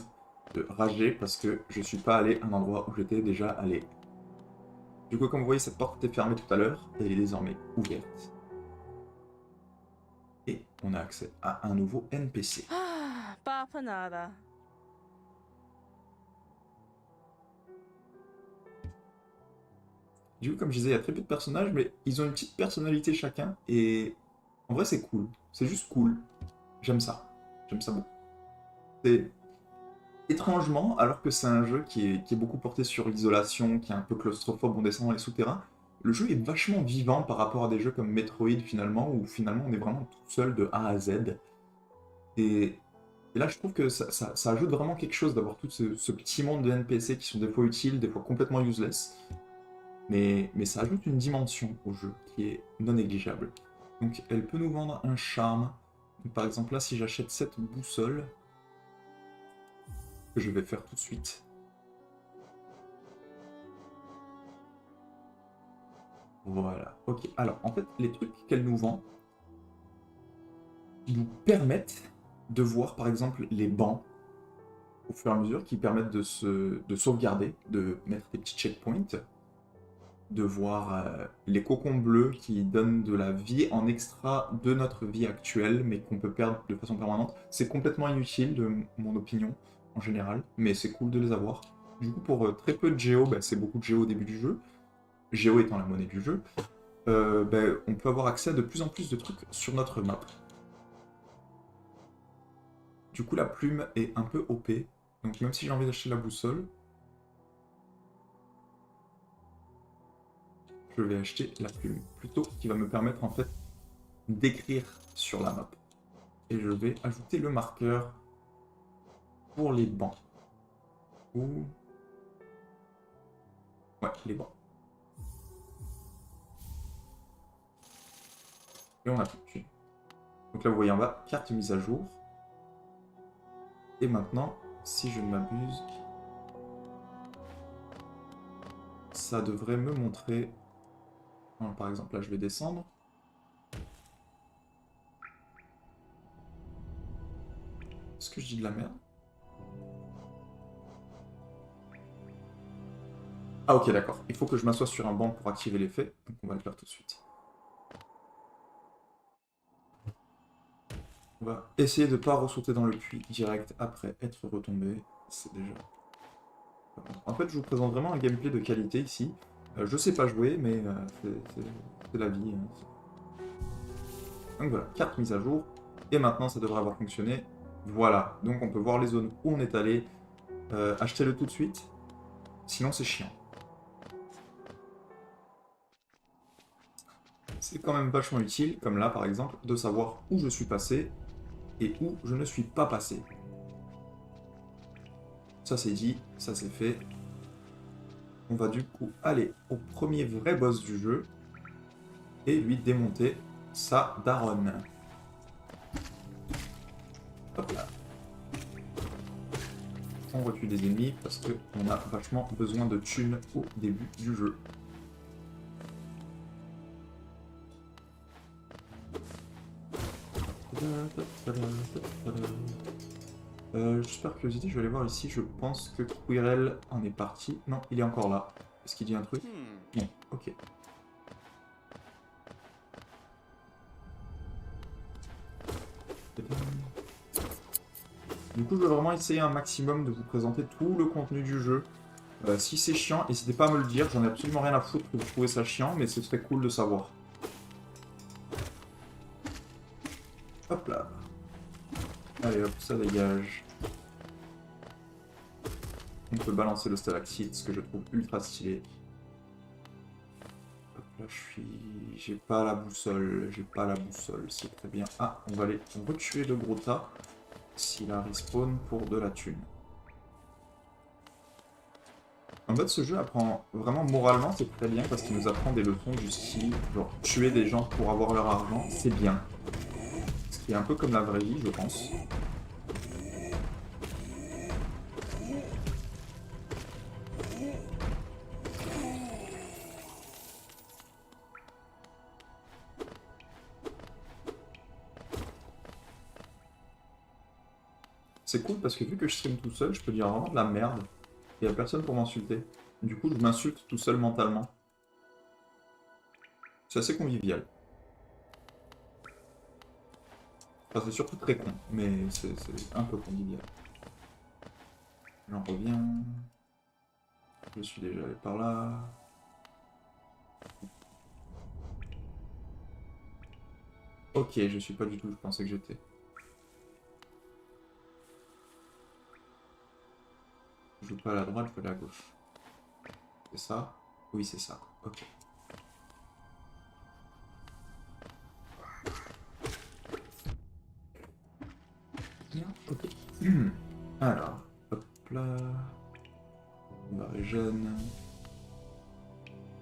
de rager parce que je suis pas allé à un endroit où j'étais déjà allé. Du coup, comme vous voyez, cette porte était fermée tout à l'heure et elle est désormais ouverte. Et on a accès à un nouveau NPC. Papanada. Du coup, comme je disais, il y a très peu de personnages, mais ils ont une petite personnalité chacun, et en vrai, c'est cool. C'est juste cool. J'aime ça. J'aime ça beaucoup. C'est étrangement, alors que c'est un jeu qui est beaucoup porté sur l'isolation, qui est un peu claustrophobe en descendant les souterrains, le jeu est vachement vivant par rapport à des jeux comme Metroid, finalement, où finalement on est vraiment tout seul de A à Z. Et là, je trouve que ça ajoute vraiment quelque chose d'avoir tout ce petit monde de NPC qui sont des fois utiles, des fois complètement useless. Mais ça ajoute une dimension au jeu qui est non négligeable. Donc elle peut nous vendre un charme. Donc, par exemple là, si j'achète cette boussole, que je vais faire tout de suite. Voilà, ok. Alors en fait, les trucs qu'elle nous vend, ils nous permettent de voir par exemple les bancs au fur et à mesure, qui permettent de sauvegarder, de mettre des petits checkpoints, de voir les cocons bleus qui donnent de la vie en extra de notre vie actuelle, mais qu'on peut perdre de façon permanente. C'est complètement inutile, de mon opinion, en général, mais c'est cool de les avoir. Du coup, pour très peu de Géo, c'est beaucoup de Géo au début du jeu, Géo étant la monnaie du jeu, on peut avoir accès à de plus en plus de trucs sur notre map. Du coup, la plume est un peu OP. Donc même si j'ai envie d'acheter la boussole, je vais acheter la plume plutôt, qui va me permettre en fait d'écrire sur la map. Et je vais ajouter le marqueur pour les bancs. Ou... ouais, les bancs. Et on a tout dessus. Donc là, vous voyez en bas, carte mise à jour. Et maintenant, si je ne m'abuse, ça devrait me montrer... non, par exemple, là, je vais descendre. Est-ce que je dis de la merde? Ah ok, d'accord. Il faut que je m'assoie sur un banc pour activer l'effet. Donc on va le faire tout de suite. On va essayer de ne pas ressauter dans le puits direct après être retombé. C'est déjà... en fait, je vous présente vraiment un gameplay de qualité ici. Je sais pas jouer, mais c'est la vie. Hein. Donc voilà, carte mise à jour. Et maintenant, ça devrait avoir fonctionné. Voilà, donc on peut voir les zones où on est allé. Achetez-le tout de suite, sinon c'est chiant. C'est quand même vachement utile, comme là par exemple, de savoir où je suis passé et où je ne suis pas passé. Ça c'est dit, ça c'est fait. On va du coup aller au premier vrai boss du jeu et lui démonter sa daronne. Hop là. On retue des ennemis parce qu'on a vachement besoin de thunes au début du jeu. Juste par curiosité, je vais aller voir ici. Je pense que Quirrell en est parti. Non, il est encore là. Est-ce qu'il dit un truc? Non, ok. Du coup, je vais vraiment essayer un maximum de vous présenter tout le contenu du jeu. Si c'est chiant, n'hésitez pas à me le dire. J'en ai absolument rien à foutre que vous trouvez ça chiant, mais ce serait cool de savoir. Hop là. Allez hop, ça dégage. On peut balancer le stalactite, ce que je trouve ultra stylé. Hop là, j'ai pas la boussole, c'est très bien. Ah, on va aller retuer le gros tas, s'il a respawn pour de la thune. En fait, ce jeu apprend vraiment moralement, c'est très bien, parce qu'il nous apprend des leçons du style, genre tuer des gens pour avoir leur argent, c'est bien. Ce qui est un peu comme la vraie vie, je pense. C'est cool parce que vu que je stream tout seul, je peux dire vraiment de la merde. Il n'y a personne pour m'insulter. Du coup, je m'insulte tout seul mentalement. C'est assez convivial. Enfin, c'est surtout très con, mais c'est un peu convivial. J'en reviens. Je suis déjà allé par là. Ok, je suis pas du tout où je pensais que j'étais. Je joue pas à la droite, je vais à la gauche. C'est ça? Oui, c'est ça. Ok. Bien, ok. Alors, hop là. On va régène.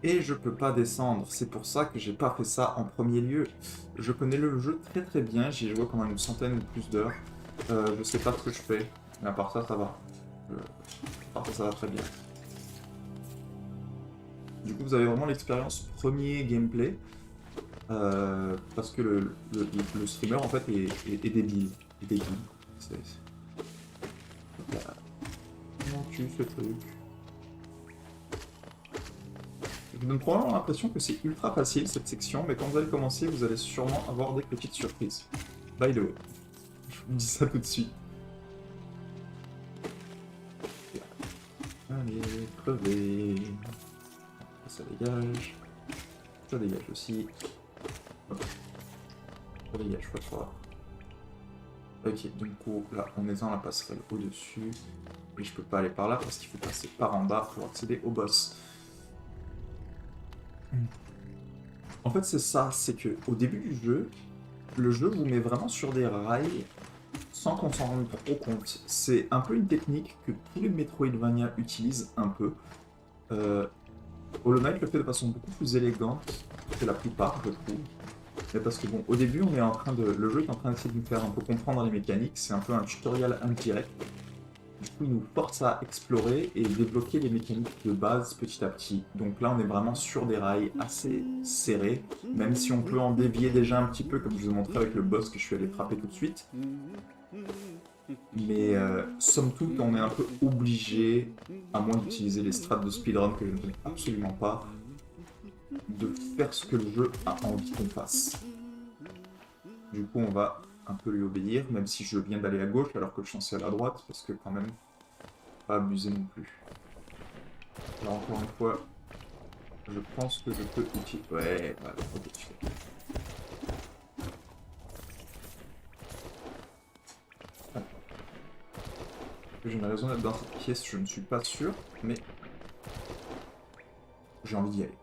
Et je peux pas descendre. C'est pour ça que j'ai pas fait ça en premier lieu. Je connais le jeu très très bien. J'y ai joué pendant une centaine ou plus d'heures. Je sais pas ce que je fais. Mais à part ça, ça va. À part ça, ça va très bien. Du coup, vous avez vraiment l'expérience premier gameplay. Parce que le streamer en fait est débile. Est débile. Comment tu fais ce truc? Je me donne probablement l'impression que c'est ultra facile cette section, mais quand vous allez commencer, vous allez sûrement avoir des petites surprises. By the way. Je vous dis ça tout de suite. Allez, crevez. Ça dégage. Ça dégage aussi. Hop. Ça dégage x3. Ok, du coup, là, on est dans la passerelle au-dessus. Et je peux pas aller par là parce qu'il faut passer par en bas pour accéder au boss. En fait, c'est ça, c'est que au début du jeu, le jeu vous met vraiment sur des rails sans qu'on s'en rende trop compte. C'est un peu une technique que tous les Metroidvania utilisent un peu. Euh, Hollow Knight le fait de façon beaucoup plus élégante que la plupart, je trouve. Mais parce que bon, au début, on est en train de, le jeu est en train d'essayer de nous faire un peu comprendre les mécaniques. C'est un peu un tutoriel indirect. Du coup, il nous force à explorer et débloquer les mécaniques de base petit à petit. Donc là, on est vraiment sur des rails assez serrés, même si on peut en dévier déjà un petit peu, comme je vous ai montré avec le boss que je suis allé frapper tout de suite. Mais somme toute, on est un peu obligé, à moins d'utiliser les strats de speedrun que je ne connais absolument pas, de faire ce que le jeu a envie qu'on fasse. Du coup, on va un peu lui obéir, même si je viens d'aller à gauche alors que je suis censé aller à droite, parce que quand même, pas abuser non plus. Alors encore une fois, je pense que je peux utiliser... Ouais, voilà, ok, je fais. J'ai une raison d'être dans cette pièce, je ne suis pas sûr, mais j'ai envie d'y aller.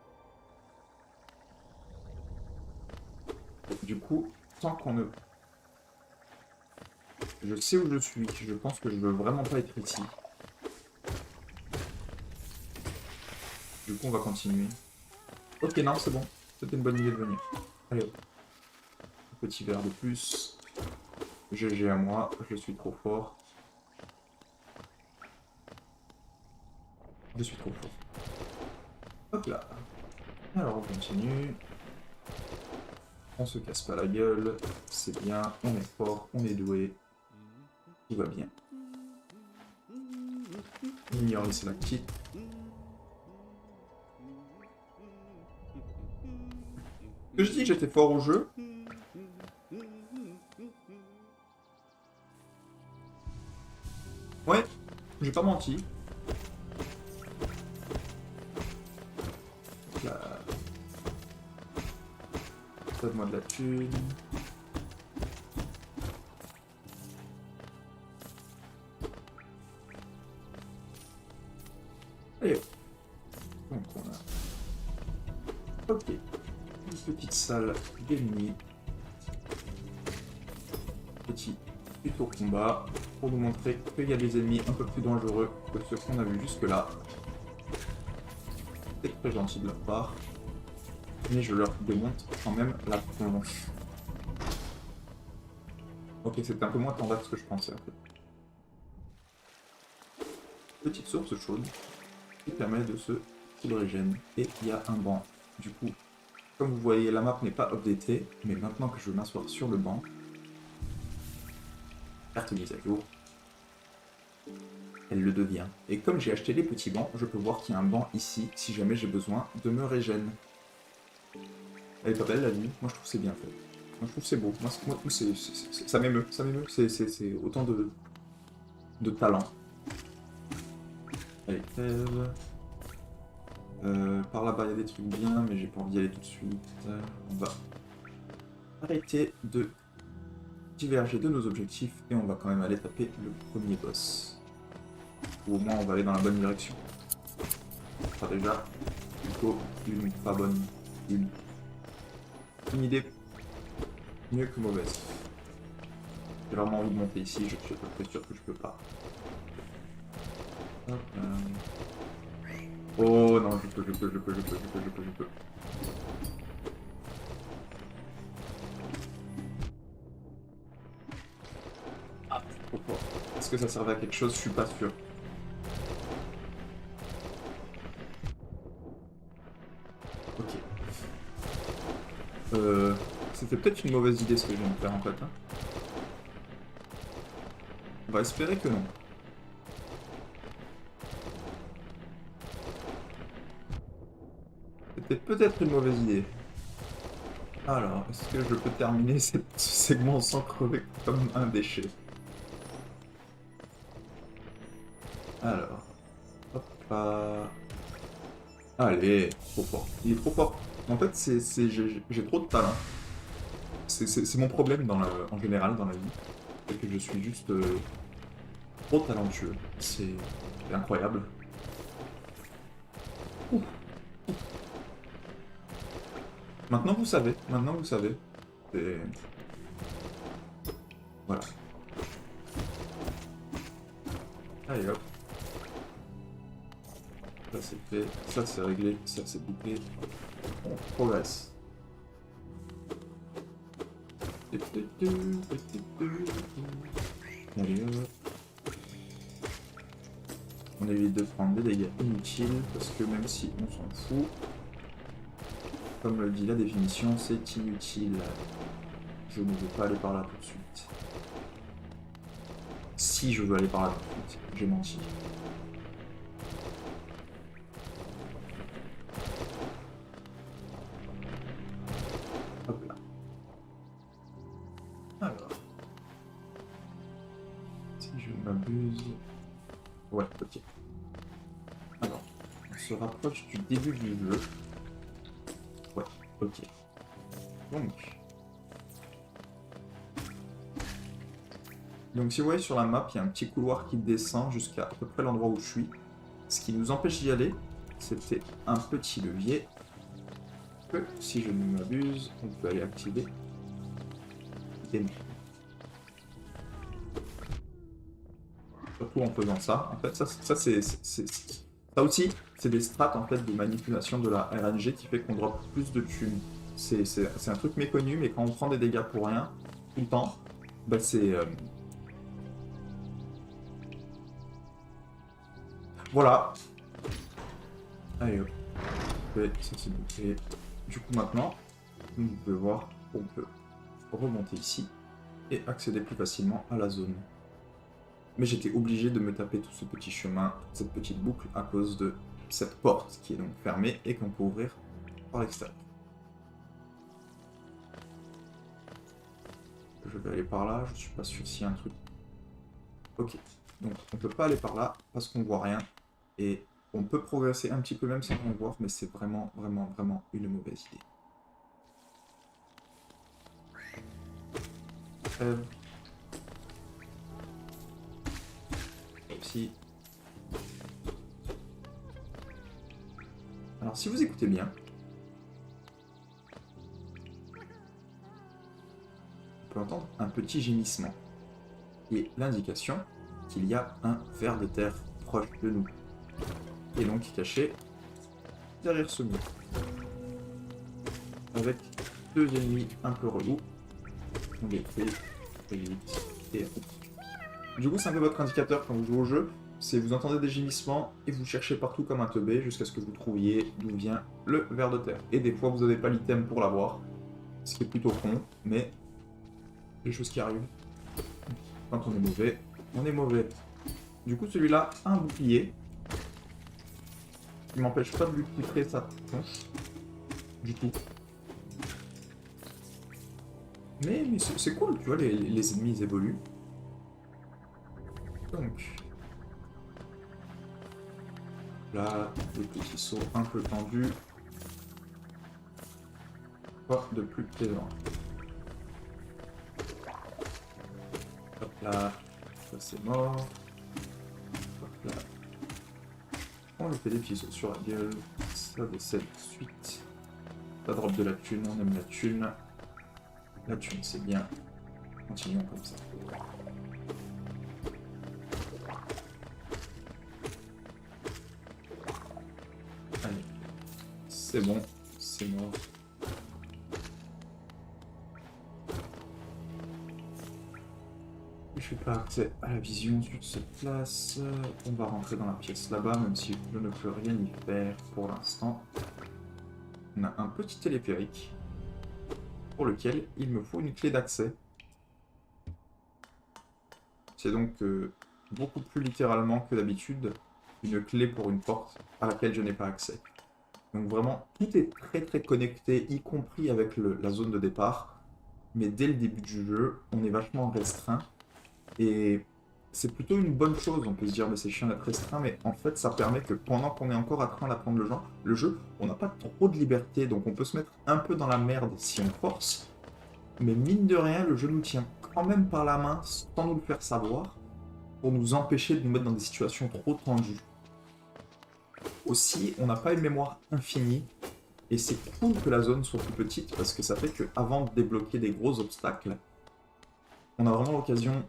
Du coup, tant qu'on ne... Je sais où je suis, je pense que je veux vraiment pas être ici. Du coup, on va continuer. Ok, non, c'est bon. C'était une bonne idée de venir. Allez, hop. Un petit verre de plus. GG à moi, je suis trop fort. Je suis trop fort. Hop là. Alors, on continue. On se casse pas la gueule. C'est bien, on est fort, on est doué. Tout va bien. Ignorer, c'est la petite. Que je dis que j'étais fort au jeu. Ouais, j'ai pas menti. Là. Donne-moi de la thune. Allez. Donc on a... Ok. Une petite salle d'ennemis. Petit tuto combat pour nous montrer qu'il y a des ennemis un peu plus dangereux que ceux qu'on a vus jusque-là. C'est très gentil de leur part. Mais je leur démonte quand même la tronche. Ok, c'était un peu moins tendance que je pensais en fait. Petite source chaude qui permet de se hydrogène. Et il y a un banc. Du coup, comme vous voyez, la map n'est pas updatée, mais maintenant que je veux m'asseoir sur le banc, carte mise à jour, elle le devient. Et comme j'ai acheté les petits bancs, je peux voir qu'il y a un banc ici, si jamais j'ai besoin de me régène. Elle est pas belle la nuit, moi je trouve que c'est bien fait. Moi je trouve que c'est beau, moi ça m'émeut, c'est autant de talent. Allez, crève. Par là-bas il y a des trucs bien, mais j'ai pas envie d'y aller tout de suite. On va arrêter de diverger de nos objectifs et on va quand même aller taper le premier boss. Ou au moins on va aller dans la bonne direction. Ce sera déjà plutôt une pas bonne une idée mieux que mauvaise. J'ai vraiment envie de monter ici, je suis à peu près sûr que je peux pas. Hop, oh non, je peux. Ah, trop fort. Est-ce que ça servait à quelque chose? Je suis pas sûr. Ok. C'était peut-être une mauvaise idée ce que je viens de faire en fait. Hein. On va espérer que non. C'était peut-être une mauvaise idée. Alors, est-ce que je peux terminer ce segment sans crever comme un déchet? Alors, hop là. Allez, trop fort. Il est trop fort. En fait, j'ai trop de talent. C'est mon problème en général dans la vie. et que je suis juste trop talentueux. C'est incroyable. Ouh. Maintenant vous savez, maintenant vous savez. Et... voilà. Allez hop. Ça c'est fait, ça c'est réglé, ça c'est bouclé. On progresse. Allez hop. On évite de prendre des dégâts inutiles parce que même si on s'en fout, comme le dit la définition, c'est inutile. Je ne veux pas aller par là tout de suite. Si je veux aller par là tout de suite, j'ai menti. Hop là. Alors. Si je ne m'abuse... ouais, ok. Alors, on se rapproche du début du jeu. Ouais, ok. Donc si vous voyez sur la map, il y a un petit couloir qui descend jusqu'à peu près l'endroit où je suis. Ce qui nous empêche d'y aller, c'était un petit levier que, si je ne m'abuse, on peut aller activer. Surtout en faisant ça. En fait, ça aussi, c'est des strats en fait, de manipulation de la RNG qui fait qu'on drop plus de thunes. C'est un truc méconnu, mais quand on prend des dégâts pour rien, tout le temps, bah c'est... voilà. Allez hop. Ouais, ça c'est bouclé. Du coup maintenant, vous pouvez voir qu'on peut remonter ici et accéder plus facilement à la zone. Mais j'étais obligé de me taper tout ce petit chemin, cette petite boucle, à cause de cette porte qui est donc fermée et qu'on peut ouvrir par l'extérieur. Je vais aller par là, je suis pas sûr s'il y a un truc. Ok, donc on peut pas aller par là parce qu'on voit rien. Et on peut progresser un petit peu même sans en voir, mais c'est vraiment une mauvaise idée. Aussi. Alors si vous écoutez bien, on peut entendre un petit gémissement, qui est l'indication qu'il y a un ver de terre proche de nous, et donc caché derrière ce mur, avec deux ennemis un peu relous. On les fait très vite et du coup, c'est un peu votre indicateur quand vous jouez au jeu, c'est vous entendez des gémissements et vous cherchez partout comme un teubé jusqu'à ce que vous trouviez d'où vient le ver de terre. Et des fois, vous n'avez pas l'item pour l'avoir, ce qui est plutôt con, mais des choses qui arrivent. Quand on est mauvais, on est mauvais. Du coup, celui-là a un bouclier qui m'empêche pas de lui poutrer sa tronche du tout. Mais c'est cool, tu vois, les ennemis ils évoluent. Donc, là, le petit saut un peu tendu. Pas de plus plaisant. Hop là, ça c'est mort. Hop là. On lui fait des petits sauts sur la gueule. Ça décède de suite. Ça drop de la thune, on aime la thune. La thune c'est bien. Continuons comme ça. Allez, c'est bon, c'est mort. Je n'ai pas accès à la vision sur cette place. On va rentrer dans la pièce là-bas, même si je ne peux rien y faire pour l'instant. On a un petit téléphérique pour lequel il me faut une clé d'accès. C'est donc beaucoup plus littéralement que d'habitude une clé pour une porte à laquelle je n'ai pas accès. Donc vraiment, tout est très connecté, y compris avec la zone de départ. Mais dès le début du jeu, on est vachement restreint. Et c'est plutôt une bonne chose, on peut se dire mais c'est chiant d'être restreint, mais en fait ça permet que pendant qu'on est encore en train d'apprendre le jeu, on n'a pas trop de liberté, donc on peut se mettre un peu dans la merde si on force, mais mine de rien le jeu nous tient quand même par la main sans nous le faire savoir pour nous empêcher de nous mettre dans des situations trop tendues. Aussi, on n'a pas une mémoire infinie et c'est cool que la zone soit plus petite parce que ça fait qu'avant de débloquer des gros obstacles, on a vraiment l'occasion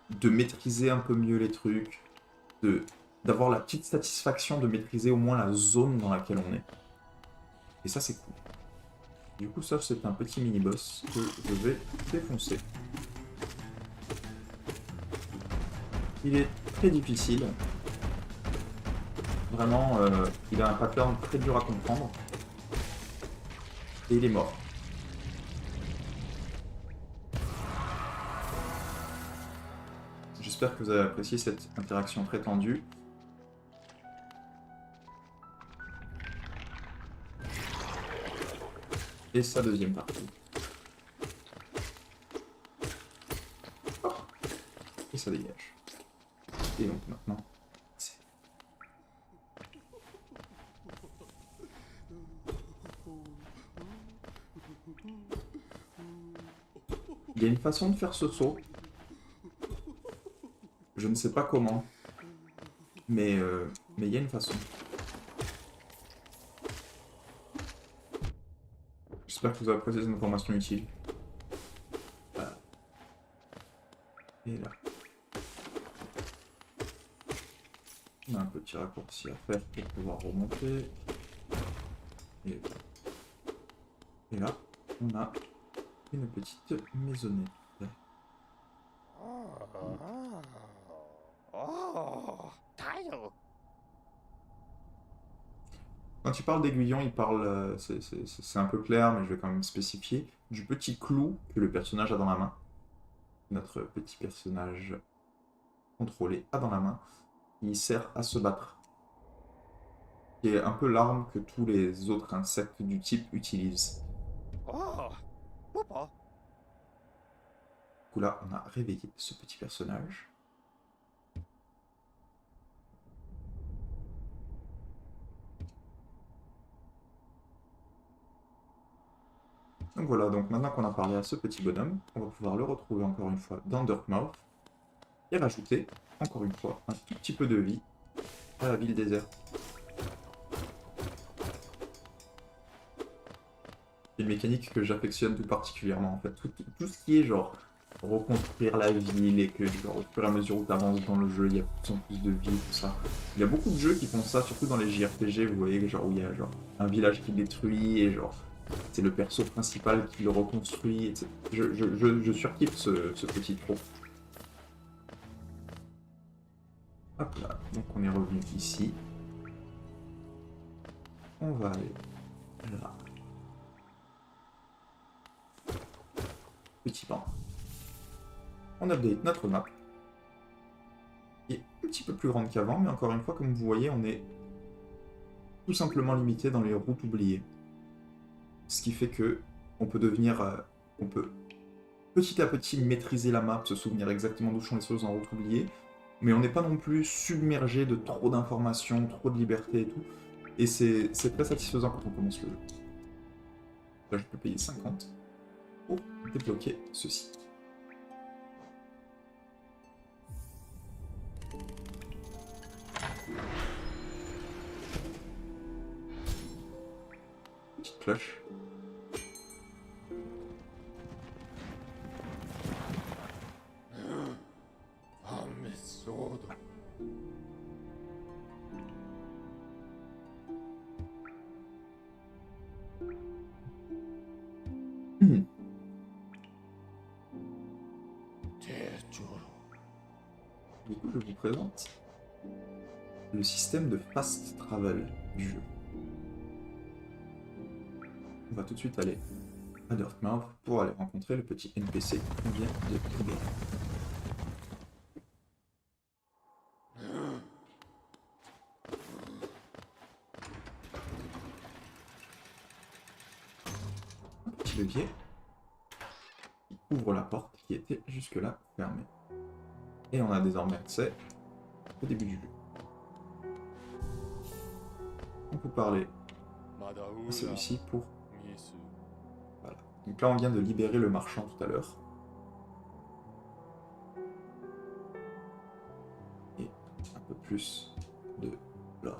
de maîtriser un peu mieux les trucs, d'avoir la petite satisfaction de maîtriser au moins la zone dans laquelle on est. Et ça, c'est cool. Du coup, ça, c'est un petit mini-boss que je vais défoncer. Il est très difficile. Vraiment, il a un pattern très dur à comprendre. Et il est mort. J'espère que vous avez apprécié cette interaction très tendue. Et sa deuxième partie. Hop. Et ça dégage. Et donc maintenant, c'est... Il y a une façon de faire ce saut. Je ne sais pas comment. Mais il y a une façon. J'espère que vous avez apprécié cette information utile. Voilà. Et là. On a un petit raccourci à faire pour pouvoir remonter. Et là, on a une petite maisonnette. Quand il parle d'aiguillon, il parle, c'est un peu clair, mais je vais quand même spécifier, du petit clou que le personnage a dans la main. Notre petit personnage contrôlé a dans la main. Il sert à se battre. Qui est un peu l'arme que tous les autres insectes du type utilisent. Du coup là, on a réveillé ce petit personnage. Donc voilà, donc maintenant qu'on a parlé à ce petit bonhomme, on va pouvoir le retrouver encore une fois dans Dirtmouth et rajouter, encore une fois, un tout petit peu de vie à la ville déserte. C'est une mécanique que j'affectionne tout particulièrement en fait. Tout ce qui est genre reconstruire la ville et que genre, au fur et à mesure où tu avances dans le jeu, il y a de plus en plus de vie, tout ça. Il y a beaucoup de jeux qui font ça, surtout dans les JRPG, vous voyez, genre où il y a genre un village qui détruit et genre c'est le perso principal qui le reconstruit, etc. Je surkiffe ce petit trop. Hop là, donc on est revenu ici. On va aller là. Petit pan. On update notre map. Qui est un petit peu plus grande qu'avant, mais encore une fois, comme vous voyez, on est tout simplement limité dans les routes oubliées. Ce qui fait que on peut devenir... on peut petit à petit maîtriser la map, se souvenir exactement d'où sont les choses en route oubliée, mais on n'est pas non plus submergé de trop d'informations, trop de liberté et tout. Et c'est très satisfaisant quand on commence le jeu. Là, je peux payer 50 pour débloquer ceci. Petite cloche. Du coup, je vous présente le système de fast travel du jeu. On va tout de suite aller à Dirtmouth pour aller rencontrer le petit NPC qu'on vient de libérer. Un petit levier qui ouvre la porte qui était jusque-là fermée. Et on a désormais accès au début du jeu. On peut parler à celui-ci pour... Voilà. Donc là, on vient de libérer le marchand tout à l'heure. plus de l'or.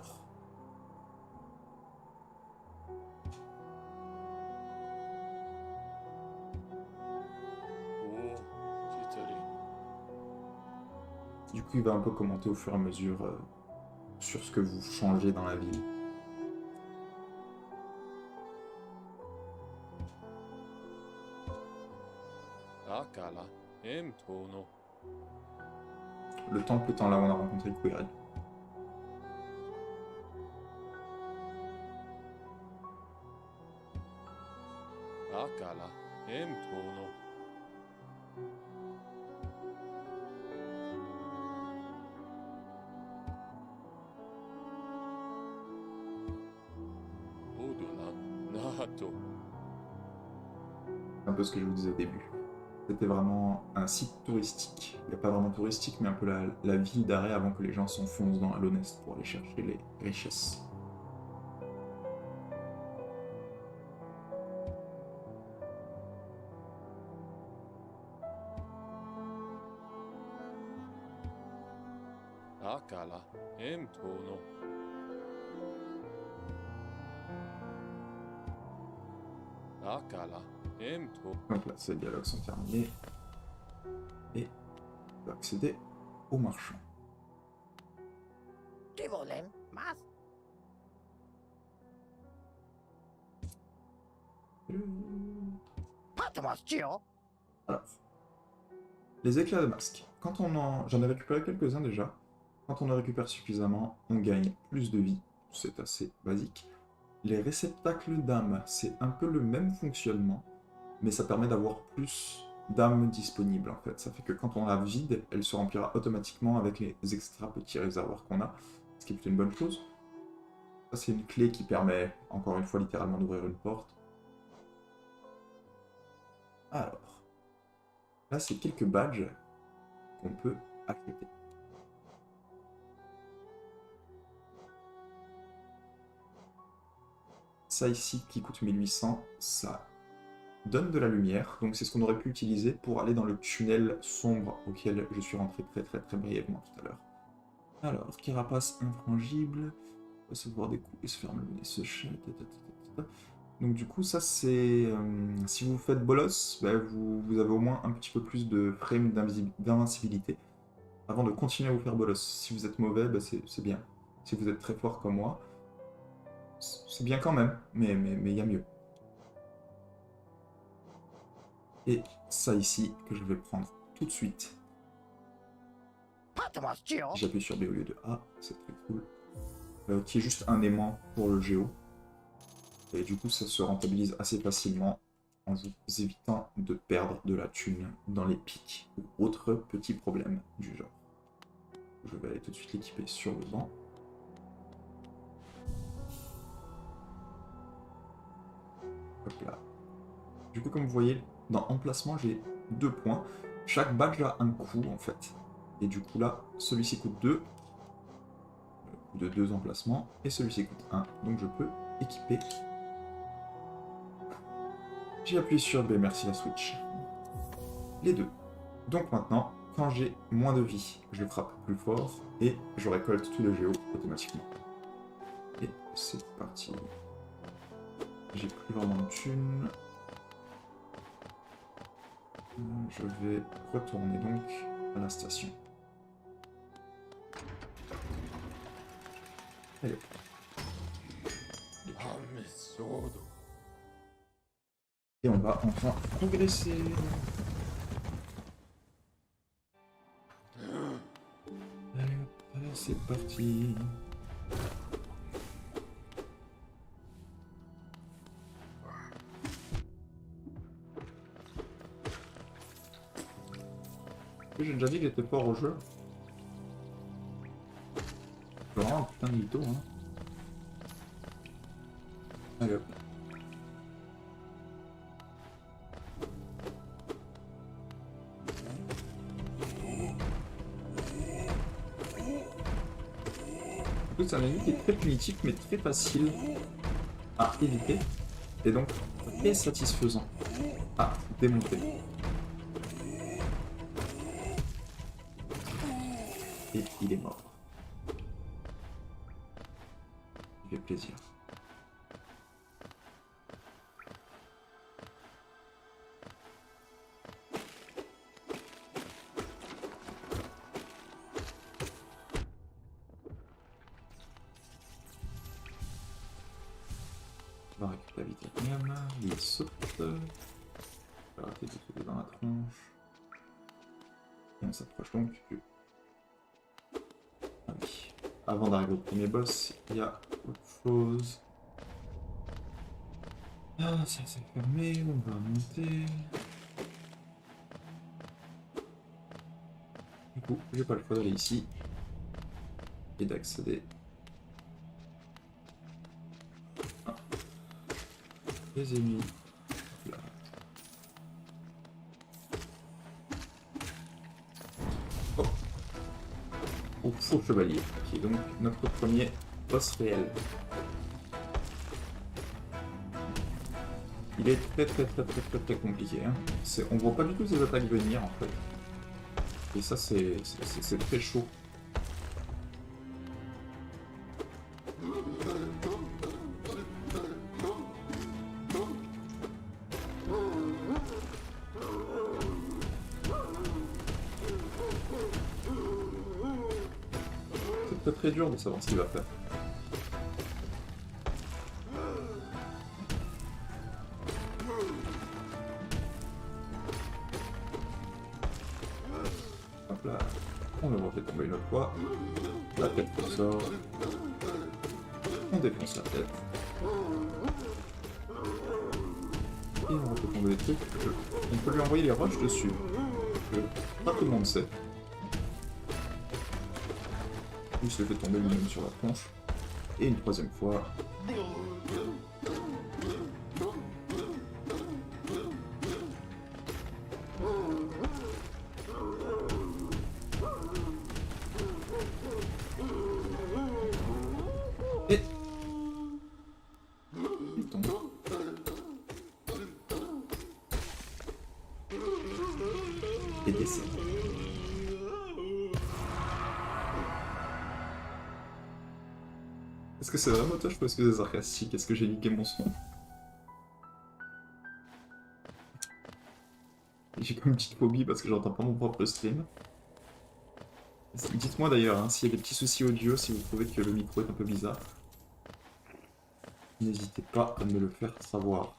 Oh, Chitari. Du coup, il va un peu commenter au fur et à mesure sur ce que vous changez dans la ville. Akala. Tono. Le temple étant là où on a rencontré Query. Akala. Tono. Odula. Nato. Un peu ce que je vous disais au début. C'était vraiment un site touristique. Il n'y a pas vraiment touristique, mais un peu la ville d'arrêt avant que les gens s'enfoncent dans l'honnête pour aller chercher les richesses. Akala. Tono. Akala. Tono. Donc là, ces dialogues sont terminés. Et on va accéder au marchand. Tivolem, mas. Patmos, Gio. Alors, les éclats de masque. Quand on en... J'en ai récupéré quelques-uns déjà. Quand on en récupère suffisamment, on gagne plus de vie. C'est assez basique. Les réceptacles d'âmes, c'est un peu le même fonctionnement, mais ça permet d'avoir plus d'âmes disponibles en fait. Ça fait que quand on la vide, elle se remplira automatiquement avec les extra petits réservoirs qu'on a, ce qui est plutôt une bonne chose. Ça c'est une clé qui permet, encore une fois, littéralement d'ouvrir une porte. Alors, là c'est quelques badges qu'on peut accepter. Ça ici qui coûte 1800, ça donne de la lumière, donc c'est ce qu'on aurait pu utiliser pour aller dans le tunnel sombre auquel je suis rentré très brièvement tout à l'heure. Alors, carapace infrangible, recevoir des coups et se faire malmener ce chat. Donc du coup ça c'est... si vous faites bolos, bah, vous avez au moins un petit peu plus de frame d'invincibilité avant de continuer à vous faire bolos. Si vous êtes mauvais, bah, c'est bien. Si vous êtes très fort comme moi, c'est bien quand même, mais il y a mieux. Et ça ici, que je vais prendre tout de suite. Patmos, Gio. J'appuie sur B au lieu de A, c'est très cool. Qui est juste un aimant pour le géo. Et du coup, ça se rentabilise assez facilement en vous évitant de perdre de la thune dans les pics ou autres petits problèmes du genre. Je vais aller tout de suite l'équiper sur le banc. Hop là. Du coup, comme vous voyez, dans emplacement, j'ai 2 points. Chaque badge a un coût, en fait. Et du coup, là, celui-ci coûte 2. Le coût de 2 emplacements. Et celui-ci coûte 1. Donc, je peux équiper. J'ai appuyé sur B, merci la Switch. Les deux. Donc maintenant, quand j'ai moins de vie, je frappe plus fort. Et je récolte tout le géo automatiquement. Et c'est parti. J'ai pris vraiment de thunes. Je vais retourner donc à la station. Allez. Amesodo. Et on va enfin progresser. Allez, hop, c'est parti. J'ai déjà dit qu'il était fort au jeu. C'est vraiment un putain de mytho, hein. Allez hop. C'est un ennemi qui est très punitif mais très facile à éviter et donc très satisfaisant à démonter. Et il est mort. fait plaisir. On va récupérer la vitamine, il saute. On va arrêter de sauter dans la tronche. Et on s'approche donc du... Ah oui. Avant d'arriver au premier boss, il y a autre chose. Ah, ça c'est fermé, on va monter. Du coup, j'ai pas le choix d'aller ici et d'accéder. Ah. Les ennemis. Là. Oh. Au faux chevalier, qui est donc notre premier boss réel. Il est très compliqué. Hein. On voit pas du tout ses attaques venir en fait. Et ça c'est très chaud. C'est très dur de savoir ce qu'il va faire. Hop là, on le refait tomber une autre fois. La tête qui sort. On défonce la tête. Et on refait tomber les trucs. On peut lui envoyer les roches dessus. Pas tout le monde sait. Il se fait tomber lui-même sur la tronche. Et une troisième fois. Et il tombe. Et décède. Est-ce que c'est vraiment toi, ou est-ce que c'est sarcastique? Est-ce que j'ai niqué mon son? J'ai comme une petite phobie parce que j'entends pas mon propre stream. Dites-moi d'ailleurs hein, s'il y a des petits soucis audio, si vous trouvez que le micro est un peu bizarre. N'hésitez pas à me le faire savoir.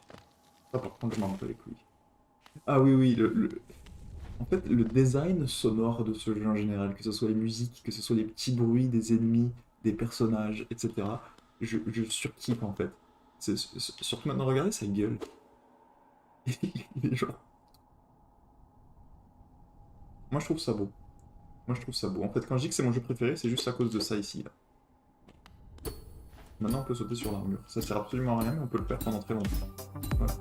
Ça par contre je m'en bats les couilles. Ah oui oui, en fait le design sonore de ce jeu en général, que ce soit les musiques, que ce soit les petits bruits des ennemis, des personnages, etc. Je surkiffe en fait. Surtout maintenant, regardez sa gueule. Il est genre... Moi je trouve ça beau. Moi je trouve ça beau. En fait quand je dis que c'est mon jeu préféré, c'est juste à cause de ça ici. Là. Maintenant on peut sauter sur l'armure. Ça sert absolument à rien, mais on peut le faire pendant très longtemps. Voilà.